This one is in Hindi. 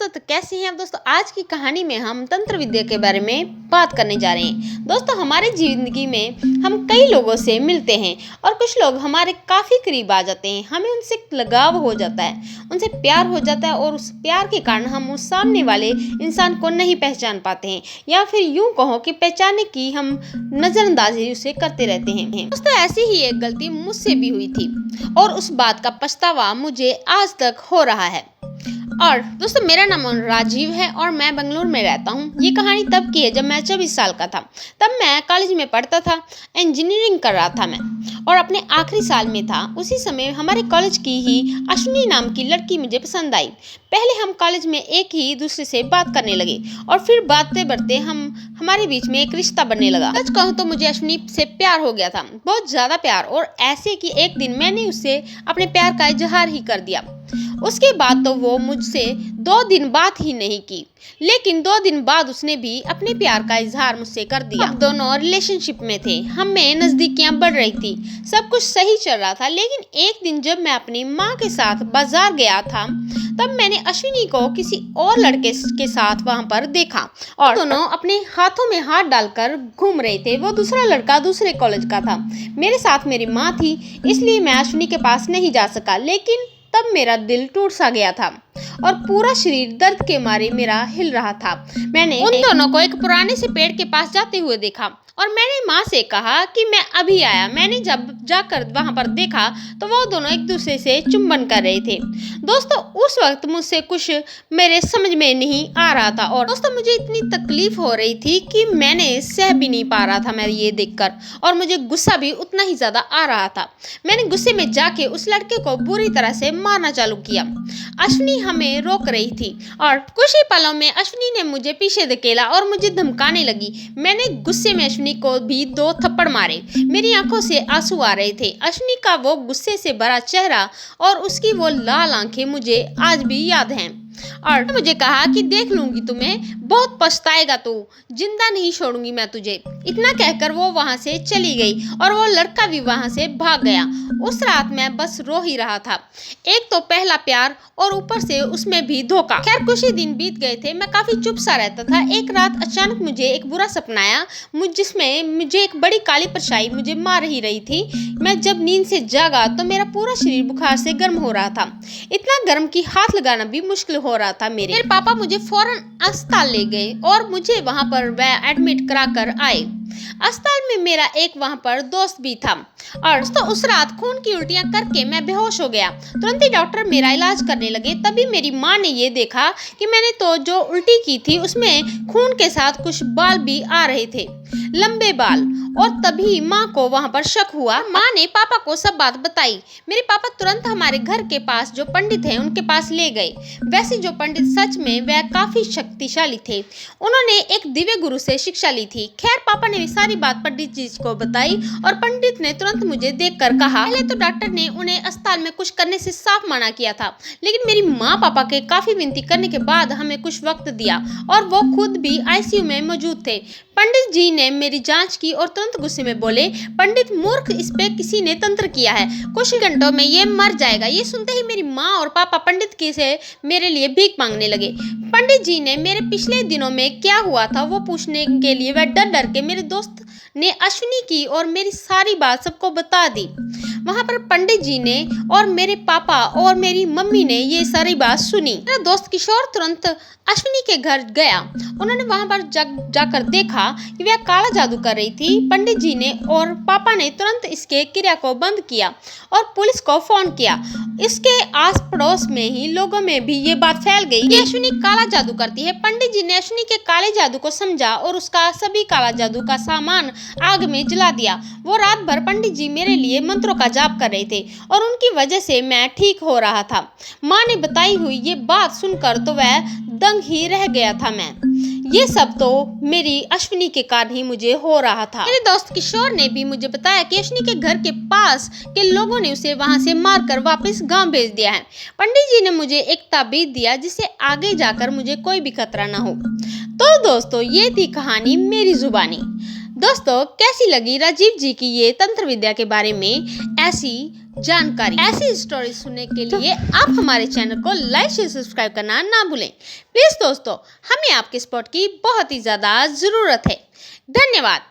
दोस्तों, तो कैसे हैं आप दोस्तों। आज की कहानी में हम तंत्र विद्या के बारे में बात करने जा रहे हैं। दोस्तों, हमारे जिंदगी में हम कई लोगों से मिलते हैं और कुछ लोग हमारे काफ़ी करीब आ जाते हैं। हमें उनसे लगाव हो जाता है, उनसे प्यार हो जाता है और उस प्यार के कारण हम उस सामने वाले इंसान को नहीं पहचान पाते हैं, या फिर यूं कहो कि पहचानने की हम नज़रअंदाजी उसे करते रहते हैं। दोस्तों, ऐसी ही एक गलती मुझसे भी हुई थी और उस बात का पछतावा मुझे आज तक हो रहा है। और दोस्तों, मेरा नाम राजीव है और मैं बेंगलुरु में रहता हूँ। ये कहानी तब की है जब मैं 24 साल का था। तब मैं कॉलेज में पढ़ता था, इंजीनियरिंग कर रहा था मैं और अपने आखिरी साल में था। उसी समय हमारे कॉलेज की ही अश्विनी नाम की लड़की मुझे पसंद आई। पहले हम कॉलेज में एक ही दूसरे से बात करने लगे और फिर बातें बढ़ते हमारे बीच में एक रिश्ता बनने लगा। सच कहूँ तो मुझे अश्विनी से प्यार हो गया था, बहुत ज़्यादा प्यार। और ऐसे कि एक दिन मैंने उससे अपने प्यार का इजहार ही कर दिया। उसके बाद तो वो मुझसे 2 दिन बात ही नहीं की, लेकिन 2 दिन बाद उसने भी अपने प्यार का इजहार मुझसे कर दिया। हम दोनों रिलेशनशिप में थे, हमें नज़दीकियां बढ़ रही थी, सब कुछ सही चल रहा था। लेकिन एक दिन जब मैं अपनी माँ के साथ बाजार गया था, तब मैंने अश्विनी को किसी और लड़के के साथ वहां पर देखा और दोनों अपने हाथों में हाथ डालकर घूम रहे थे। वो दूसरा लड़का दूसरे कॉलेज का था। मेरे साथ मेरी माँ थी, इसलिए मैं अश्विनी के पास नहीं जा सका। लेकिन तब मेरा दिल टूट सा गया था और पूरा शरीर दर्द के मारे मेरा हिल रहा था। मैंने उन दोनों को एक पुराने से पेड़ के पास जाते हुए देखा और मैंने माँ से कहा कि मैं अभी आया। मैंने जब जाकर वहां पर देखा तो वो दोनों एक दूसरे से चुंबन कर रहे थे। दोस्तों, उस वक्त मुझसे कुछ मेरे समझ में नहीं आ रहा था और दोस्तों, मुझे इतनी तकलीफ हो रही थी कि मैंने सह भी नहीं पा रहा था मैं ये देखकर, और मुझे गुस्सा भी उतना ही ज़्यादा आ रहा था। मैंने गुस्से में जाके उस लड़के को बुरी तरह से मारना चालू किया। अश्विनी हमें रोक रही थी और कुछ ही पलों में अश्विनी ने मुझे पीछे धकेला और मुझे धमकाने लगी। मैंने गुस्से में अश्विनी को भी 2 थप्पड़ मारे। मेरी आंखों से आंसू आ रहे थे। अश्विनी का वो गुस्से से भरा चेहरा और उसकी वो लाल आंखें मुझे आज भी याद हैं। और मुझे कहा कि देख लूंगी तुम्हें, बहुत पछताएगा तू, जिंदा नहीं छोड़ूंगी मैं तुझे। इतना कहकर वो वहां से चली गई और वो लड़का भी वहां से भाग गया। उस रात मैं बस रो ही रहा था। एक तो पहला प्यार और ऊपर से उसमें भी धोखा। खैर, कुछ ही दिन बीत गए थे। मैं काफी चुप सा रहता था। एक रात अचानक मुझे एक बुरा सपना आया, जिसमें मुझे एक बड़ी काली परछाई मुझे मार ही रही थी। मैं जब नींद से जागा तो मेरा पूरा शरीर बुखार से गर्म हो रहा था, इतना गर्म कि हाथ लगाना भी मुश्किल हो रहा था। मेरे पापा मुझे फौरन अस्पताल ले गए और मुझे वहां पर वह एडमिट करा कर आए। अस्पताल में मेरा एक वहां पर दोस्त भी था और तो उस रात खून की उल्टियां करके मैं बेहोश हो गया। तुरंत ही डॉक्टर मेरा इलाज करने लगे। तभी मेरी माँ ने ये देखा कि मैंने तो जो उल्टी की थी उसमें खून के साथ कुछ बाल भी आ रहे थे, लंबे बाल। और तभी माँ को वहां पर शक हुआ। माँ ने पापा को सब बात बताई। मेरे पापा तुरंत हमारे घर के पास जो पंडित हैं उनके पास ले गए। वैसे जो पंडित सच में वह काफी शक्तिशाली थे, उन्होंने एक दिव्य गुरु से शिक्षा ली थी। खैर, पापा ने सारी बात पंडित जी को बताई और पंडित ने तुरंत मुझे देखकर कहा। पहले तो डॉक्टर ने उन्हें अस्पताल में कुछ करने से साफ मना किया था, लेकिन मेरी माँ पापा के काफी विनती करने के बाद हमें कुछ वक्त दिया और वो खुद भी आईसीयू में मौजूद थे। पंडित जी ने मेरी जांच की और तुरंत गुस्से में बोले, पंडित मूर्ख, इस पे किसी ने तंत्र किया है, कुछ घंटों में ये मर जाएगा। ये सुनते ही मेरी माँ और पापा पंडित की से मेरे लिए भीख मांगने लगे। पंडित जी ने मेरे पिछले दिनों में क्या हुआ था वो पूछने के लिए वह डर डर के मेरे दोस्त ने अश्विनी की और मेरी सारी बात सबको बता दी। वहां पर पंडित जी ने और मेरे पापा और मेरी मम्मी ने ये सारी बात सुनी। मेरा दोस्त किशोर तुरंत अश्विनी के घर गया। उन्होंने वहां पर जाकर देखा कि वह काला जादू कर रही थी। पंडित जी ने और पापा ने तुरंत इसके क्रिया को बंद किया और पुलिस को फोन किया। इसके आस पड़ोस में ही लोगों में भी ये बात फैल गई कि अश्विनी काला जादू करती है। पंडित जी ने अश्विनी के काले जादू को समझा और उसका सभी काला जादू का सामान आग में जला दिया। वो रात भर पंडित जी मेरे लिए मंत्रों का जाप कर रहे थे और उनकी वजह से मैं ठीक हो रहा था। माँ ने बताई हुई ये बात सुनकर तो वह दंग ही रह गया था। मैं ये सब तो मेरी अश्विनी के कारण ही मुझे हो रहा था। मेरे दोस्त किशोर ने भी मुझे बताया कि अश्विनी के घर के पास के लोगों ने उसे वहां से मारकर वापस गांव भेज दिया है। पंडित जी ने मुझे एक ताबीज दिया जिससे आगे जाकर मुझे कोई भी खतरा ना हो। तो दोस्तों, ये थी कहानी मेरी जुबानी। दोस्तों, कैसी लगी राजीव जी की ये तंत्र विद्या के बारे में ऐसी जानकारी। ऐसी स्टोरी सुनने के लिए आप हमारे चैनल को लाइक शेयर सब्सक्राइब करना ना भूलें। प्लीज दोस्तों, हमें आपके सपोर्ट की बहुत ही ज़्यादा ज़रूरत है। धन्यवाद।